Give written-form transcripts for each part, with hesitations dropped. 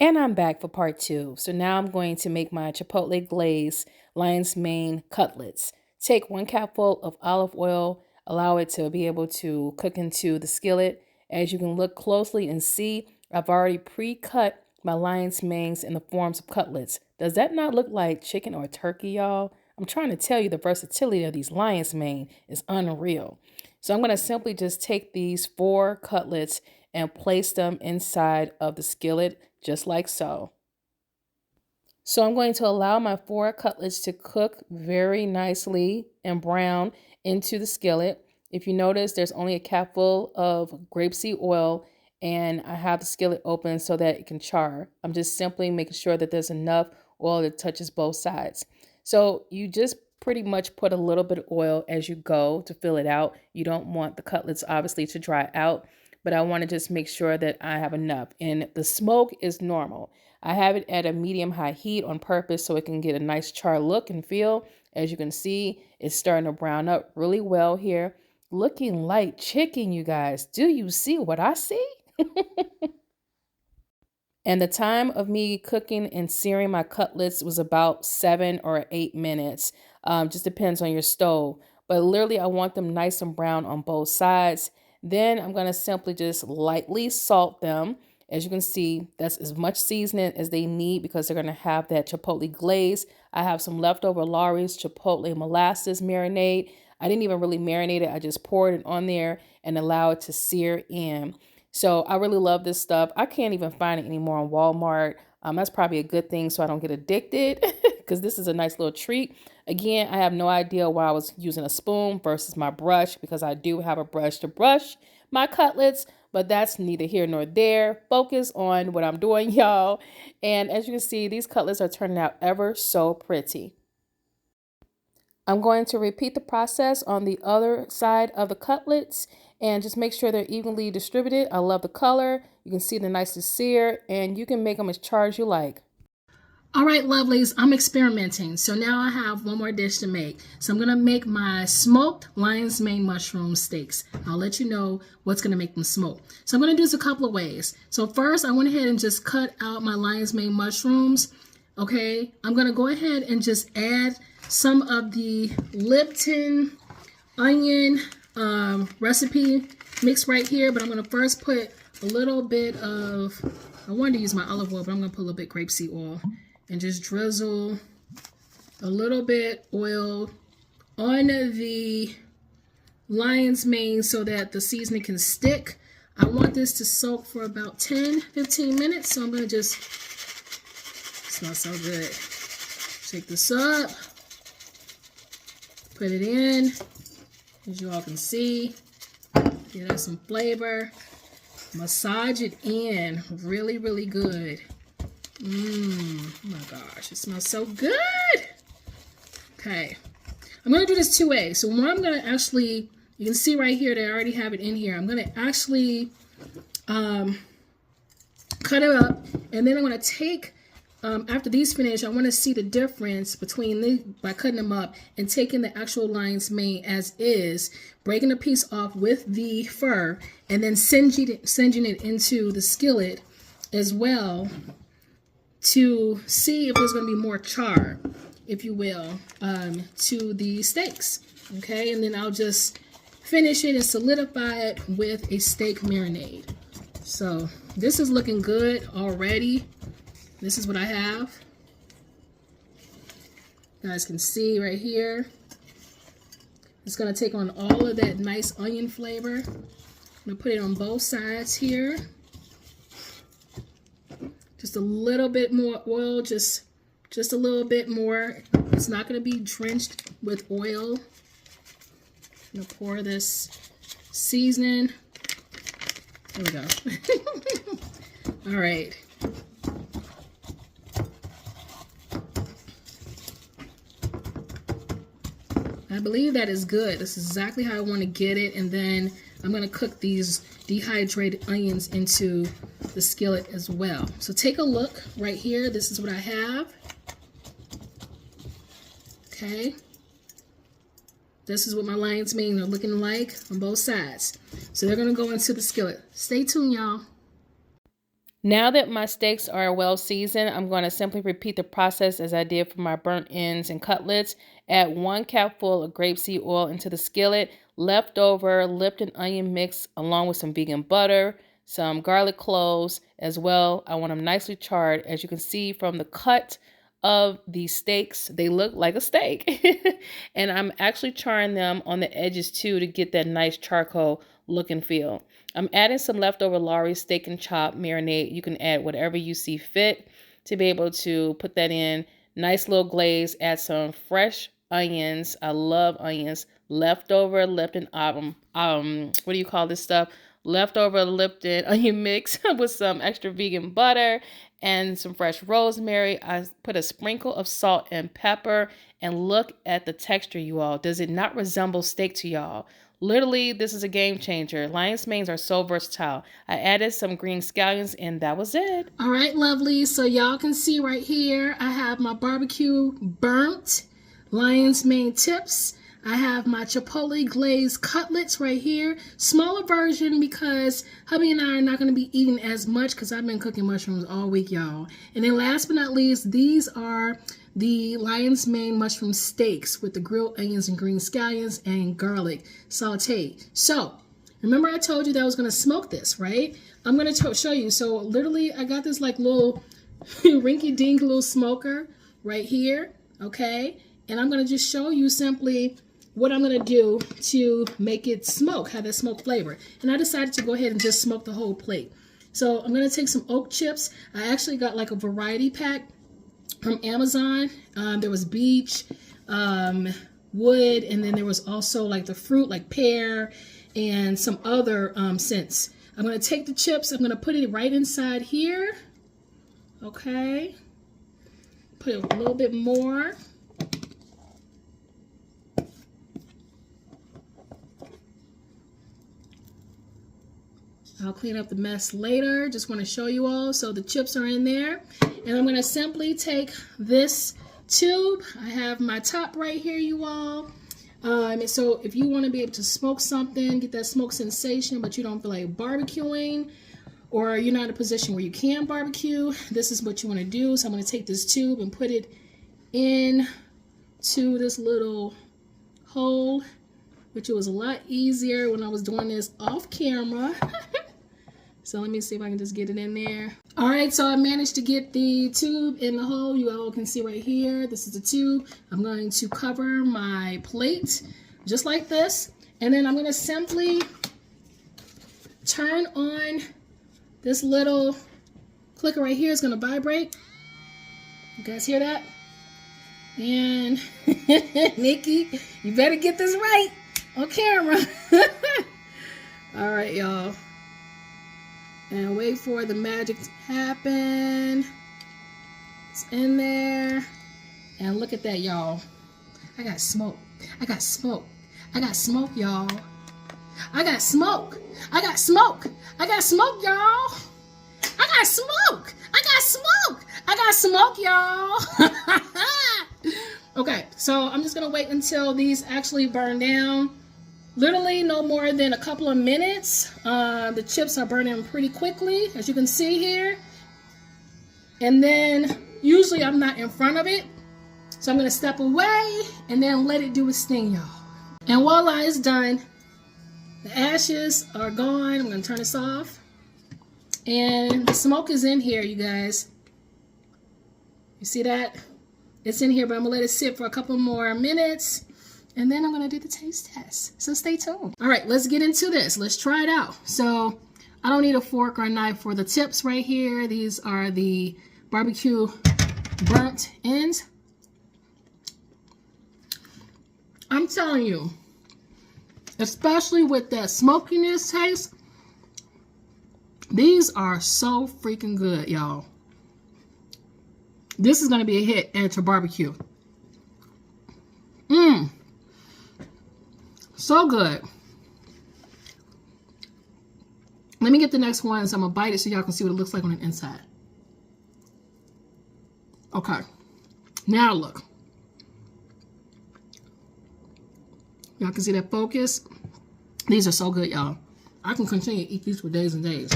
And I'm back for part two. So now I'm going to make my Chipotle Glazed lion's mane cutlets. Take 1 cupful of olive oil, allow it to be able to cook into the skillet. As you can look closely and see, I've already pre-cut my lion's manes in the forms of cutlets. Does that not look like chicken or turkey, y'all? I'm trying to tell you the versatility of these lion's mane is unreal. So I'm going to simply just take these 4 cutlets and place them inside of the skillet just like so. So I'm going to allow my 4 cutlets to cook very nicely and brown into the skillet. If you notice, there's only a capful of grapeseed oil and I have the skillet open so that it can char. I'm just simply making sure that there's enough oil that touches both sides. So you just pretty much put a little bit of oil as you go to fill it out. You don't want the cutlets obviously to dry out, but I want to just make sure that I have enough. And the smoke is normal. I have it at a medium high heat on purpose so it can get a nice char look and feel. As you can see, it's starting to brown up really well here. Looking like chicken, you guys. Do you see what I see? And the time of me cooking and searing my cutlets was about 7 or 8 minutes. Just depends on your stove. But literally, I want them nice and brown on both sides. Then I'm going to simply just lightly salt them. As you can see, that's as much seasoning as they need because they're going to have that chipotle glaze. I have some leftover Lawry's chipotle molasses marinade. I didn't even really marinate it. I just poured it on there and allow it to sear in. So I really love this stuff. I can't even find it anymore on Walmart. That's probably a good thing so I don't get addicted because this is a nice little treat. Again, I have no idea why I was using a spoon versus my brush because I do have a brush to brush my cutlets, but that's neither here nor there. Focus on what I'm doing, y'all. And as you can see, these cutlets are turning out ever so pretty. I'm going to repeat the process on the other side of the cutlets and just make sure they're evenly distributed. I love the color. You can see the nicely sear and you can make them as charred as you like. All right, lovelies, I'm experimenting. So now I have one more dish to make. So I'm going to make my smoked lion's mane mushroom steaks. I'll let you know what's going to make them smoke. So I'm going to do this a couple of ways. So first, I went ahead and just cut out my lion's mane mushrooms. Okay, I'm going to go ahead and just add some of the Lipton onion recipe mix right here. But I'm going to first put a little bit of, I wanted to use my olive oil, but I'm going to put a little bit grapeseed oil. And just drizzle a little bit oil on the lion's mane so that the seasoning can stick. I want this to soak for about 10-15 minutes. So I'm going to just, it smells so good. Shake this up. Put it in. As you all can see, get us some flavor. Massage it in really, really good. Oh my gosh, it smells so good. Okay, I'm going to do this 2 ways. So one, I'm going to actually, you can see right here that I already have it in here. I'm going to actually cut it up, and then I'm going to take, after these finish, I want to see the difference between by cutting them up and taking the actual lion's mane as is, breaking a piece off with the fur, and then singeing it into the skillet as well, to see if there's going to be more char, if you will, to the steaks. Okay, and then I'll just finish it and solidify it with a steak marinade. So this is looking good already. This is what I have. You guys can see right here. It's going to take on all of that nice onion flavor. I'm going to put it on both sides here. Just a little bit more oil, just a little bit more. It's not going to be drenched with oil. I'm going to pour this seasoning. There we go. All right. I believe that is good. This is exactly how I want to get it. And then I'm going to cook these dehydrated onions into the skillet as well. So take a look right here. This is what I have. Okay. This is what my lion's mane are looking like on both sides. So they're going to go into the skillet. Stay tuned, y'all. Now that my steaks are well seasoned, I'm going to simply repeat the process as I did for my burnt ends and cutlets. Add 1 cupful of grapeseed oil into the skillet, leftover Lipton onion mix along with some vegan butter, some garlic cloves as well. I want them nicely charred. As you can see from the cut of these steaks, they look like a steak. And I'm actually charring them on the edges too to get that nice charcoal look and feel. I'm adding some leftover Lowry steak and chop marinade. You can add whatever you see fit to be able to put that in. Nice little glaze. Add some fresh onions. I love onions. Leftover Lipton, what do you call this stuff? Leftover Lipton onion mix with some extra vegan butter and some fresh rosemary. I put a sprinkle of salt and pepper, and look at the texture, you all. Does it not resemble steak to y'all? Literally, this is a game changer. Lion's manes are so versatile. I added some green scallions, and that was it. All right, lovely. So y'all can see right here, I have my barbecue burnt lion's mane tips. I have my Chipotle glazed cutlets right here. Smaller version because hubby and I are not going to be eating as much because I've been cooking mushrooms all week, y'all. And then last but not least, these are the lion's mane mushroom steaks with the grilled onions and green scallions and garlic sauteed. So remember I told you that I was going to smoke this, right? I'm going to show you. So literally I got this like little rinky-dink little smoker right here, okay? And I'm going to just show you simply what I'm going to do to make it smoke, have that smoke flavor. And I decided to go ahead and just smoke the whole plate. So I'm going to take some oak chips. I actually got like a variety pack from Amazon. There was beech, wood, and then there was also like the fruit, like pear, and some other scents. I'm going to take the chips. I'm going to put it right inside here. Okay. Put a little bit more. I'll clean up the mess later. Just want to show you all. So the chips are in there. And I'm going to simply take this tube. I have my top right here, you all. So if you want to be able to smoke something, get that smoke sensation, but you don't feel like barbecuing, or you're not in a position where you can barbecue, this is what you want to do. So I'm going to take this tube and put it in to this little hole, which it was a lot easier when I was doing this off camera. So let me see if I can just get it in there. All right, so I managed to get the tube in the hole. You all can see right here. This is the tube. I'm going to cover my plate just like this. And then I'm going to simply turn on this little clicker right here. It's going to vibrate. You guys hear that? And Nikki, you better get this right on camera. All right, y'all. And wait for the magic to happen. It's in there. And look at that, y'all. I got smoke. I got smoke. I got smoke, y'all. I got smoke. I got smoke. I got smoke, y'all. I got smoke. I got smoke. I got smoke, y'all. Okay, so I'm just going to wait until these actually burn down. Literally no more than a couple of minutes. The chips are burning pretty quickly, as you can see here. And then usually I'm not in front of it. So I'm going to step away and then let it do its thing, y'all. And voila, it's done. The ashes are gone. I'm going to turn this off. And the smoke is in here, you guys. You see that? It's in here, but I'm going to let it sit for a couple more minutes. And then I'm going to do the taste test. So stay tuned. All right, let's get into this. Let's try it out. So I don't need a fork or a knife for the tips right here. These are the barbecue burnt ends. I'm telling you, especially with that smokiness taste, these are so freaking good, y'all. This is going to be a hit at your barbecue. So good. Let me get the next one, so I'm going to bite it so y'all can see what it looks like on the inside. Okay. Now look. Y'all can see that focus. These are so good, y'all. I can continue to eat these for days and days.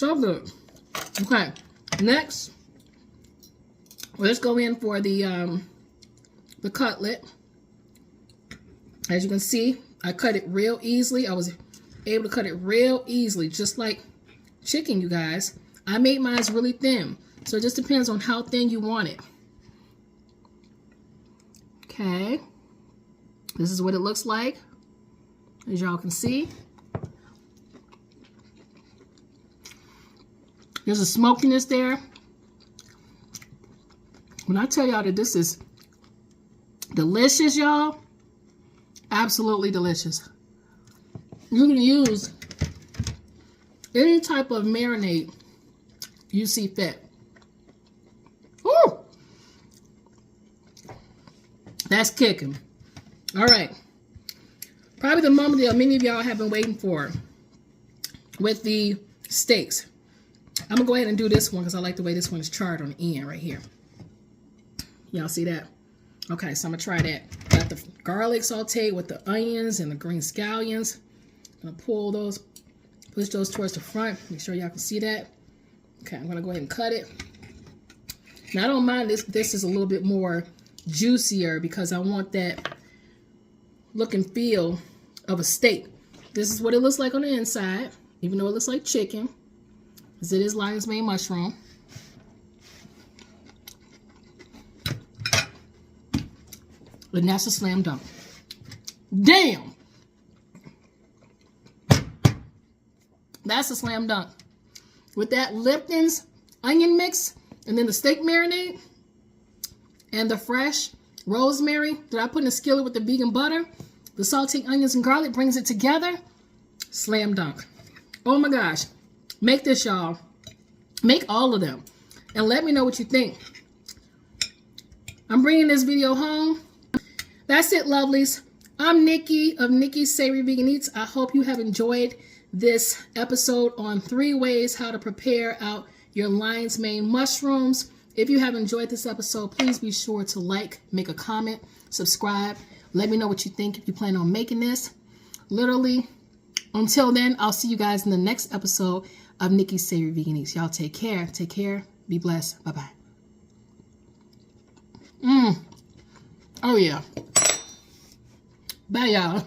So good. Okay, next, let's go in for the cutlet. As you can see, I cut it real easily. I was able to cut it real easily, just like chicken, you guys. I made mine really thin, so it just depends on how thin you want it. Okay, this is what it looks like, as y'all can see. There's a smokiness there. When I tell y'all that this is delicious, y'all, absolutely delicious. You can use any type of marinade you see fit. Woo! That's kicking. All right. Probably the moment that many of y'all have been waiting for with the steaks. I'm going to go ahead and do this one because I like the way this one is charred on the end right here. Y'all see that? Okay, so I'm going to try that. Got the garlic sauteed with the onions and the green scallions. I'm going to pull those, push those towards the front. Make sure y'all can see that. Okay, I'm going to go ahead and cut it. Now, I don't mind this is a little bit more juicier because I want that look and feel of a steak. This is what it looks like on the inside, even though it looks like chicken, because it is lion's mane mushroom. And that's a slam dunk. Damn! That's a slam dunk. With that Lipton's onion mix, and then the steak marinade, and the fresh rosemary that I put in a skillet with the vegan butter, the salted onions and garlic brings it together. Slam dunk. Oh my gosh. Make this, y'all. Make all of them. And let me know what you think. I'm bringing this video home. That's it, lovelies. I'm Nikki of Nikki's Savory Vegan Eats. I hope you have enjoyed this episode on 3 ways how to prepare out your lion's mane mushrooms. If you have enjoyed this episode, please be sure to like, make a comment, subscribe. Let me know what you think if you plan on making this. Literally, until then, I'll see you guys in the next episode of Nikki's Savory Vegan Eats. Y'all take care. Take care. Be blessed. Bye-bye. Oh, yeah. Bye, y'all.